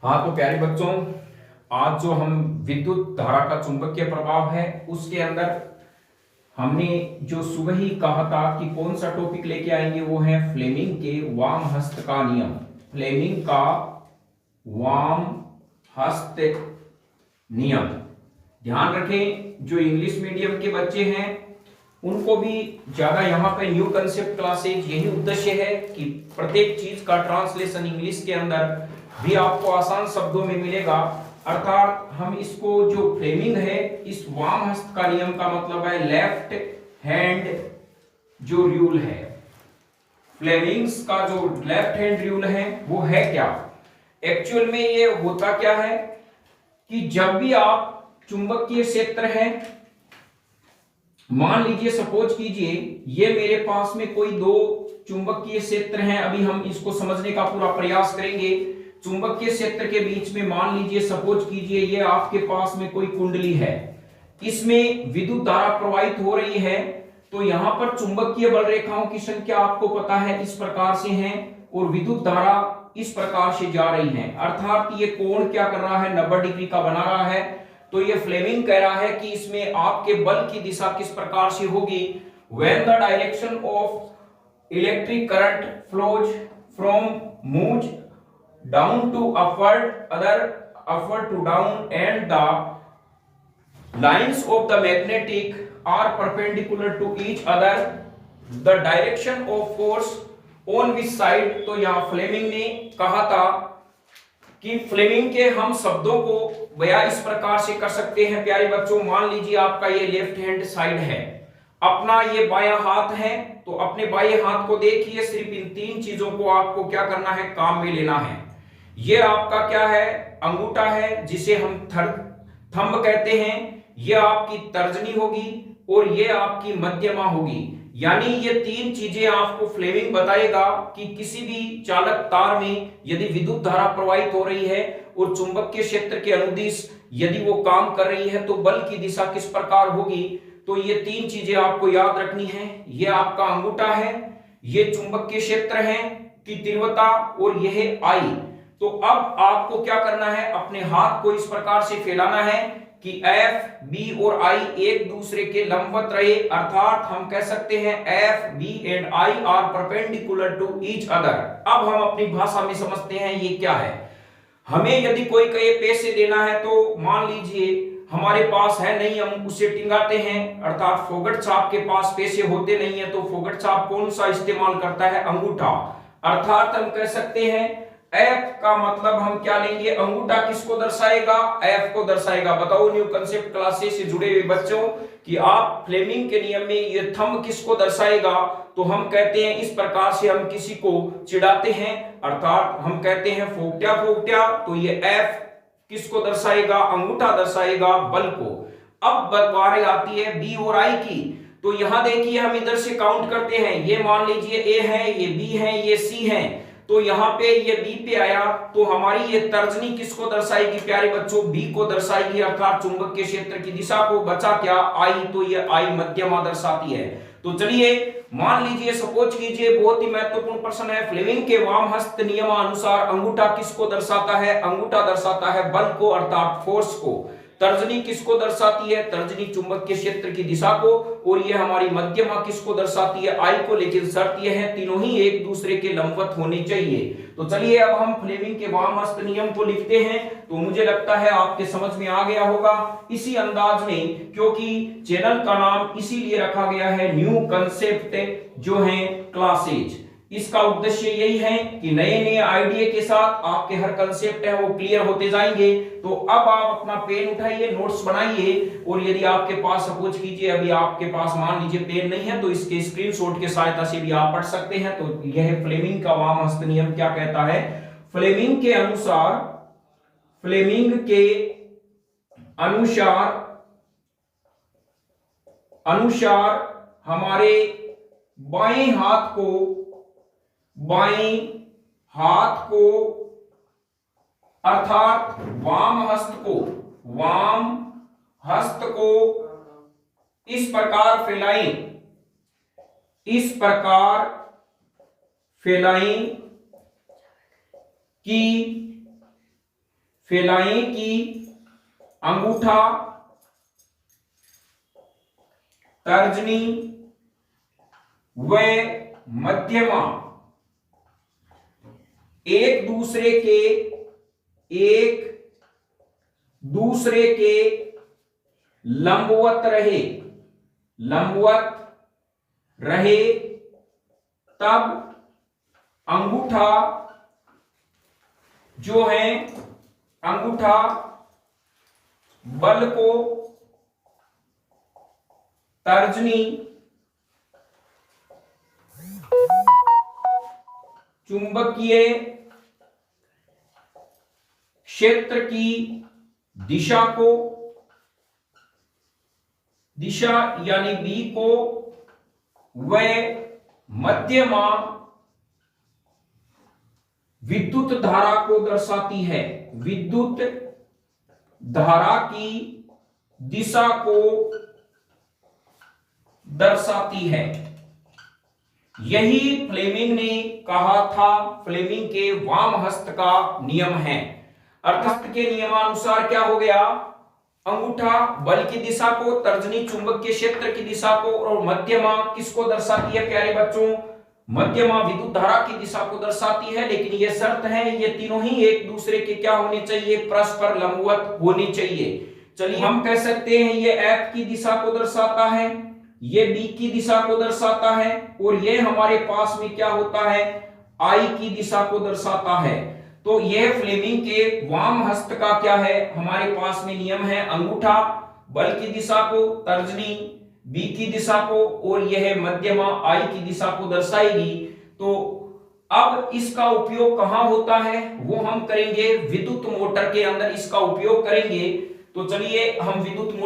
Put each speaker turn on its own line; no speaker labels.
हाँ तो प्यारे बच्चों, आज जो हम विद्युत धारा का चुंबकीय प्रभाव है उसके अंदर हमने जो सुबह ही कहा था कि कौन सा टॉपिक लेके आएंगे, वो है फ्लेमिंग के वाम हस्त का नियम। फ्लेमिंग का वाम हस्त नियम। ध्यान रखें, जो इंग्लिश मीडियम के बच्चे हैं उनको भी ज्यादा यहाँ पे न्यू कंसेप्ट क्लासेज यही उद्देश्य है कि प्रत्येक चीज का ट्रांसलेशन इंग्लिश के अंदर भी आपको आसान शब्दों में मिलेगा। अर्थात हम इसको जो फ्लेमिंग है, इस वाम हस्त का नियम का मतलब है लेफ्ट हैंड जो रूल है। फ्लेमिंग्स का जो लेफ्ट हैंड रूल है वो है क्या? एक्चुअल में ये होता क्या है कि जब भी आप चुंबकीय क्षेत्र है, मान लीजिए सपोज कीजिए ये मेरे पास में कोई दो चुंबकीय क्षेत्र हैं। अभी हम इसको समझने का पूरा प्रयास करेंगे। चुंबकीय क्षेत्र के बीच में मान लीजिए सपोज कीजिए ये आपके पास में कोई कुंडली है, इसमें विद्युत धारा प्रवाहित हो रही है। तो यहां पर चुंबकीय बल रेखाओं की संख्या आपको पता है इस प्रकार से है और विद्युत धारा इस प्रकार से जा रही है। अर्थात ये कोण क्या कर रहा है, 90 डिग्री का बना रहा है। तो ये फ्लेमिंग कह रहा है कि इसमें आपके बल की दिशा किस प्रकार से होगी। when the direction of electric current flows from moves down to upward, other upward to down, and the lines of the magnetic are perpendicular to each other, the direction of force on which side। तो यहां Fleming ने कहा था कि Fleming के हम शब्दों को बया इस प्रकार से कर सकते हैं प्यारे बच्चों। मान लीजिए आपका ये लेफ्ट हैंड साइड है, अपना ये बायां हाथ है, तो अपने बाएं हाथ को देखिए, सिर्फ इन तीन चीजों को आपको क्या करना है, काम में लेना है। ये आपका क्या है, अंगूठा है जिसे हम थंब कहते हैं, ये आपकी तर्जनी होगी और ये आपकी मध्यमा होगी। यानी ये तीन चीजें आपको फ्लेमिंग बताएगा कि किसी भी चालक तार में यदि विद्युत धारा प्रवाहित हो रही है और चुंबकीय क्षेत्र के अनुदिश यदि वो काम कर रही है तो बल की दिशा किस प्रकार होगी। तो ये तीन चीजें आपको याद रखनी है। ये आपका अंगूठा है, ये चुंबकीय क्षेत्र है की तीव्रता और यह है आई। तो अब आपको क्या करना है, अपने हाथ को इस प्रकार से फैलाना है कि F, B और I एक दूसरे के लंबवत रहे। अर्थात हम कह सकते हैं F, B and I are perpendicular to each other। अब हम अपनी भाषा में समझते हैं ये क्या है। हमें यदि कोई कहे पैसे देना है तो मान लीजिए हमारे पास है नहीं, हम उसे टिंगाते हैं। अर्थात फोगट साहब के पास पैसे होते नहीं है तो फोगट साहब कौन सा इस्तेमाल करता है, अंगूठा। अर्थात हम कह सकते हैं F का मतलब हम क्या लेंगे, अंगूठा किसको दर्शाएगा, F को दर्शाएगा। बताओ न्यू कंसेप्ट क्लासेस से जुड़े हुए बच्चों कि आप फ्लेमिंग के नियम में ये थंब किसको दर्शाएगा। तो हम कहते हैं इस प्रकार से हम किसी को चिढ़ाते हैं, अर्थात हम कहते हैं फोकट्या फोकट्या, तो ये F किसको दर्शाएगा, अंगूठा दर्शाएगा बल को। अब बारी आती है B और I की। तो यहां देखिए हम इधर से काउंट करते हैं, ये मान लीजिए A है, ये B है, ये C है। तो यहां पे ये बी पे आया तो हमारी ये तर्जनी किसको दर्शाएगी प्यारे बच्चों, बी को दर्शाएगी। अर्थात चुंबकीय क्षेत्र की दिशा को बचा क्या, आई। तो ये आई मध्यमा दर्शाती है। तो चलिए मान लीजिए सपोज कीजिए, बहुत ही महत्वपूर्ण प्रश्न है, फ्लेमिंग के वाम हस्त नियमानुसार अंगूठा किसको दर्शाता है, अंगूठा दर्शाता है बल को अर्थात फोर्स को। तर्जनी किसको दर्शाती है, तर्जनी चुंबकीय क्षेत्र की दिशा को। और ये हमारी मध्यमा किसको दर्शाती है, आई को। लेकिन शर्त यह है तीनों ही एक दूसरे के लंबवत होने चाहिए। तो चलिए अब हम फ्लेमिंग के वाम हस्त नियम को लिखते हैं। तो मुझे लगता है आपके समझ में आ गया होगा इसी अंदाज में, क्योंकि चैनल का नाम इसीलिए रखा गया है न्यू कंसेप्ट जो है क्लासेज। इसका उद्देश्य यही है कि नए नए आइडिया के साथ आपके हर कंसेप्ट है वो क्लियर होते जाएंगे। तो अब आप अपना पेन उठाइए, नोट्स बनाइए, और यदि आपके पास सपोज कीजिए अभी आपके पास मान लीजिए पेन नहीं है तो इसके स्क्रीनशॉट के सहायता से भी आप पढ़ सकते हैं। तो यह फ्लेमिंग का वाम हस्त नियम क्या कहता है, फ्लेमिंग के अनुसार, फ्लेमिंग के अनुसार हमारे बाएं हाथ को अर्थात वाम हस्त को इस प्रकार फैलाएं कि फेलाएं कि अंगूठा, तर्जनी व मध्यमा एक दूसरे के लंबवत रहे तब अंगूठा जो है, अंगूठा बल को तर्जनी चुंबकीय क्षेत्र की दिशा यानी बी को व मध्यमा विद्युत धारा को दर्शाती है, विद्युत धारा की दिशा को दर्शाती है। यही फ्लेमिंग ने कहा था, फ्लेमिंग के वाम हस्त का नियम है। अर्थात के नियमानुसार क्या हो गया, अंगूठा बल की दिशा को, तर्जनी चुंबकीय क्षेत्र की दिशा को और मध्यमा किसको दर्शाती है प्यारे बच्चों, मध्यमा विद्युत धारा की दिशा को दर्शाती है। लेकिन यह शर्त है, ये तीनों ही एक दूसरे के क्या होने चाहिए, परस्पर लंबवत होने चाहिए। चलिए हम कह सकते हैं ये F की दिशा को दर्शाता है, ये B की दिशा को दर्शाता है और ये हमारे पास में क्या होता है, I की दिशा को दर्शाता है। तो यह फ्लेमिंग के वाम हस्त का क्या है, हमारे पास में नियम है, अंगूठा बल की दिशा को, तर्जनी बी की दिशा को और यह मध्यमा आई की दिशा को दर्शाएगी। तो अब इसका उपयोग कहां होता है, वो हम करेंगे विद्युत मोटर के अंदर इसका उपयोग करेंगे। तो चलिए हम विद्युत मोटर